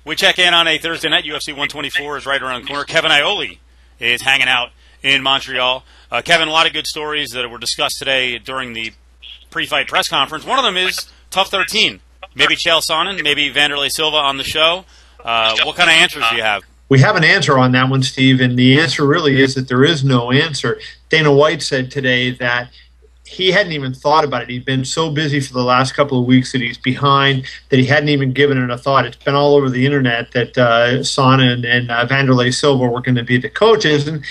We check in on a Thursday night. UFC 124 is right around the corner. Kevin Iole is hanging out in Montreal. Kevin, a lot of good stories that were discussed today during the pre-fight press conference. One of them is TUF 13. Maybe Chael Sonnen, maybe Vanderlei Silva on the show. What kind of answers do you have? We have an answer on that one, Steve, and the answer really is that there is no answer. Dana White said today that he hadn't even thought about it. He'd been so busy for the last couple of weeks that he's behind, that he hadn't even given it a thought. It's been all over the internet that Sonnen and Vanderlei Silva were going to be the coaches. And,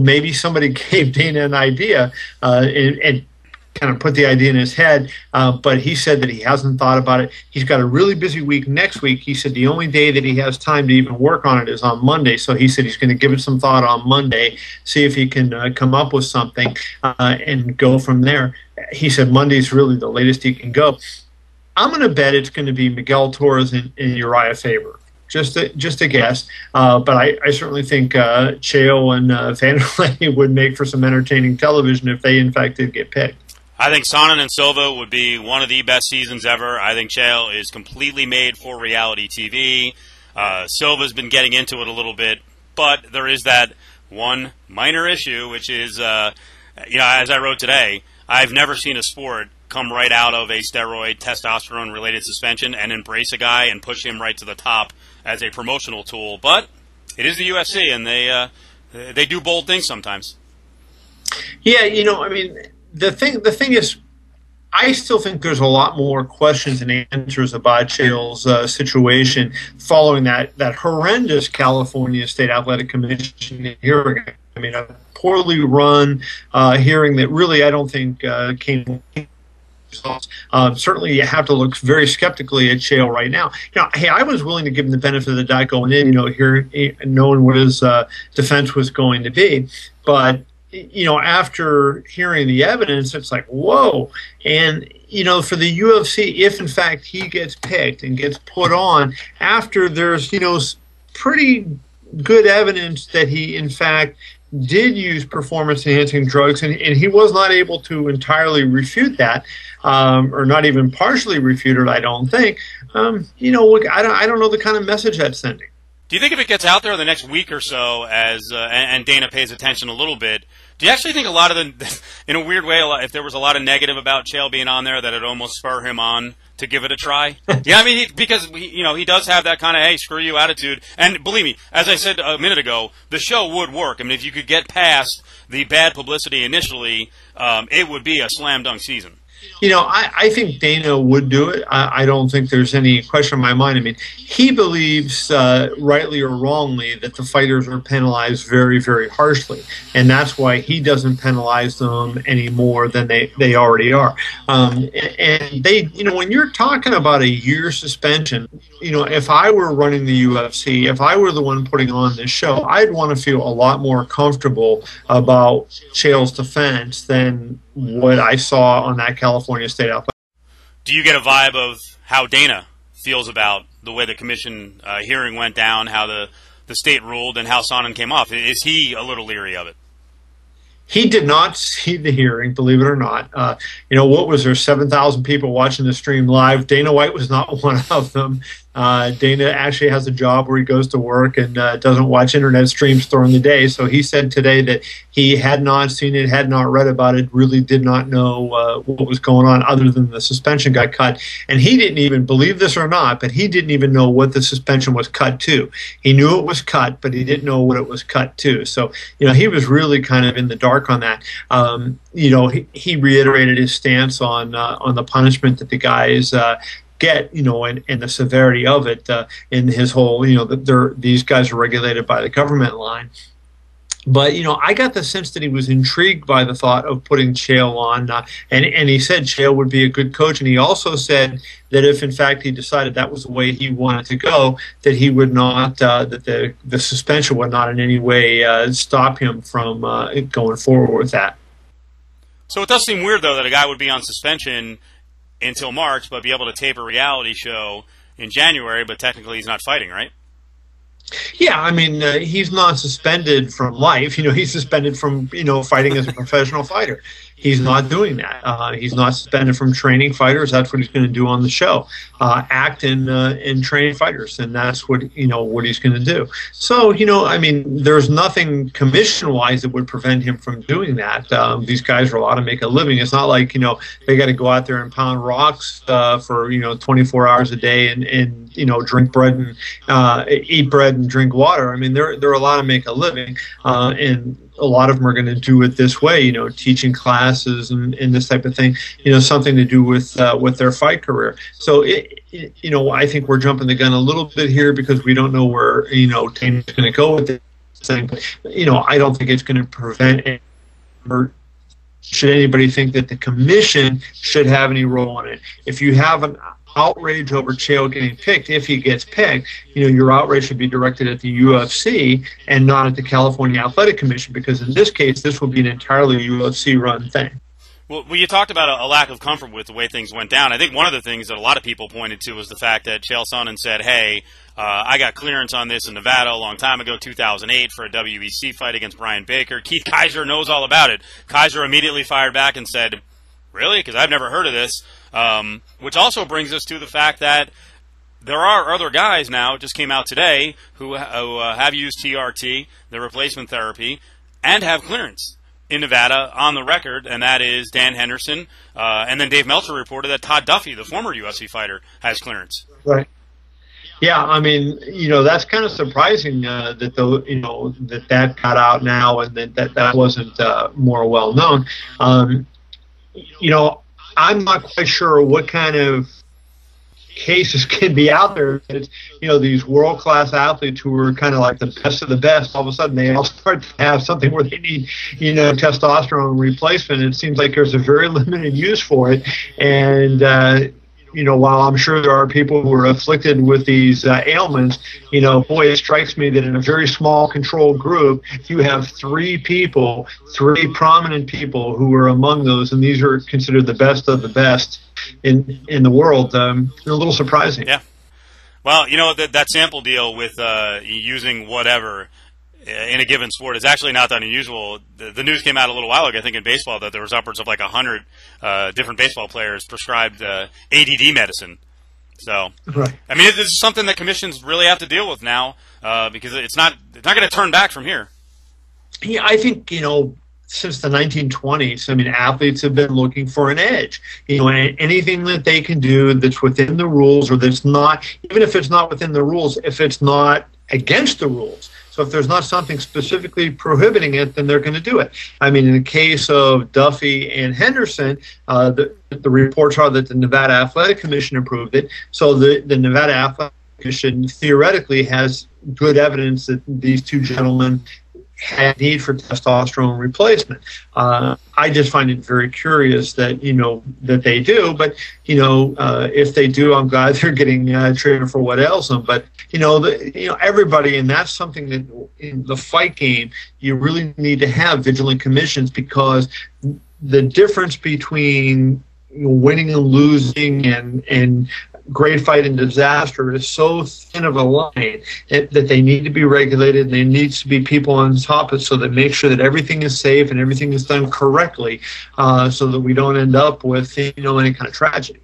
maybe somebody gave Dana an idea and kind of put the idea in his head, but he said that he hasn't thought about it. He's got a really busy week next week. He said the only day that he has time to even work on it is on Monday, so he said he's going to give it some thought on Monday, see if he can come up with something and go from there. He said Monday's really the latest he can go. I'm going to bet it's going to be Miguel Torres and Uriah Faber. Just a guess, but I certainly think Chael and Vanderlei would make for some entertaining television if they in fact did get picked. I think Sonnen and Silva would be one of the best seasons ever. I think Chael is completely made for reality TV. Silva's been getting into it a little bit, but there is that one minor issue, which is, as I wrote today, I've never seen a sport come right out of a steroid, testosterone-related suspension and embrace a guy and push him right to the top as a promotional tool. But it is the UFC, and they do bold things sometimes. Yeah, The thing is, I still think there's a lot more questions and answers about Chael's situation following that horrendous California State Athletic Commission hearing. A poorly run hearing that really I don't think came. Certainly, you have to look very skeptically at Chael right now. Hey, I was willing to give him the benefit of the doubt going in, knowing what his defense was going to be, but after hearing the evidence, it's like, whoa. And, for the UFC, if in fact he gets picked and gets put on after there's, pretty good evidence that he in fact did use performance-enhancing drugs, and he was not able to entirely refute that, or not even partially refute it, I don't think. I don't know the kind of message that's sending. Do you think if it gets out there in the next week or so, as and Dana pays attention a little bit, do you actually think a lot of in a weird way, if there was a lot of negative about Chael being on there, that it almost spur him on to give it a try? Yeah, because he does have that kind of hey, screw you attitude. And believe me, as I said a minute ago, the show would work. If you could get past the bad publicity initially, it would be a slam dunk season. I think Dana would do it. I don't think there's any question in my mind. He believes, rightly or wrongly, that the fighters are penalized very, very harshly, and that's why he doesn't penalize them any more than they already are. And they, when you're talking about a year suspension, if I were running the UFC, if I were the one putting on this show, I'd want to feel a lot more comfortable about Chael's defense than what I saw on that California State Athletic. Do you get a vibe of how Dana feels about the way the commission hearing went down, how the state ruled, and how Sonnen came off? Is he a little leery of it? He did not see the hearing, believe it or not. What was there, 7,000 people watching the stream live? Dana White was not one of them. Dana actually has a job where he goes to work and doesn't watch internet streams during the day. So he said today that he had not seen it, had not read about it, really did not know what was going on other than the suspension got cut. And he didn't even, believe this or not, but he didn't even know what the suspension was cut to. He knew it was cut, but he didn't know what it was cut to. So, he was really kind of in the dark on that. He reiterated his stance on the punishment that the guys get, and the severity of it in his whole, these guys are regulated by the government line. But, I got the sense that he was intrigued by the thought of putting Chael on, and he said Chael would be a good coach. And he also said that if, in fact, he decided that was the way he wanted to go, that he would not, that the suspension would not in any way stop him from going forward with that. So it does seem weird, though, that a guy would be on suspension until March, but be able to tape a reality show in January, but technically he's not fighting, right? Yeah, he's not suspended from life. He's suspended from, fighting as a professional fighter. He's not doing that. He's not suspended from training fighters. That's what he's going to do on the show. Act and train fighters, and that's what what he's going to do. So I mean, there's nothing commission-wise that would prevent him from doing that. These guys are allowed to make a living. It's not like they got to go out there and pound rocks for 24 hours a day and drink bread and eat bread and drink water. I mean, they're allowed to make a living, and a lot of them are going to do it this way, teaching classes and this type of thing, something to do with their fight career. So, I think we're jumping the gun a little bit here because we don't know where, Dana's going to go with this thing. But, I don't think it's going to prevent it, or should anybody think that the commission should have any role in it. If you have an outrage over Chael getting picked, if he gets picked, your outrage should be directed at the UFC and not at the California Athletic Commission, because in this case, this will be an entirely UFC-run thing. Well, you talked about a lack of comfort with the way things went down. I think one of the things that a lot of people pointed to was the fact that Chael Sonnen said, hey, I got clearance on this in Nevada a long time ago, 2008, for a WEC fight against Brian Baker. Keith Kaiser knows all about it. Kaiser immediately fired back and said, really? Because I've never heard of this. Which also brings us to the fact that there are other guys now, it just came out today, who have used TRT, the replacement therapy, and have clearance in Nevada on the record, and that is Dan Henderson. And then Dave Meltzer reported that Todd Duffy, the former UFC fighter, has clearance. Right. Yeah, I mean, that's kind of surprising that that got out now and that wasn't more well known. I'm not quite sure what kind of cases can be out there. It's, these world-class athletes who are kind of like the best of the best, all of a sudden they all start to have something where they need, testosterone replacement. It seems like there's a very limited use for it. And, while I'm sure there are people who are afflicted with these ailments, boy, it strikes me that in a very small controlled group, you have three prominent people who are among those, and these are considered the best of the best in the world. A little surprising. Yeah. Well, that sample deal with using whatever in a given sport is actually not that unusual. The news came out a little while ago, I think, in baseball, that there was upwards of like 100 different baseball players prescribed ADD medicine. So, right. I mean, this is something that commissions really have to deal with now because it's not going to turn back from here. Yeah, I think, since the 1920s, I mean, athletes have been looking for an edge. Anything that they can do that's within the rules, or that's not, even if it's not within the rules, if it's not against the rules. So if there's not something specifically prohibiting it, then they're going to do it. I mean, in the case of Duffy and Henderson, the reports are that the Nevada Athletic Commission approved it. So the Nevada Athletic Commission theoretically has good evidence that these two gentlemen had need for testosterone replacement. I just find it very curious that that they do, but if they do, I'm glad they're getting treated for what ails them. But everybody, and that's something that in the fight game you really need to have vigilant commissions, because the difference between winning and losing and great fight and disaster is so thin of a line that they need to be regulated, and there needs to be people on top of it so that make sure that everything is safe and everything is done correctly, so that we don't end up with any kind of tragedy.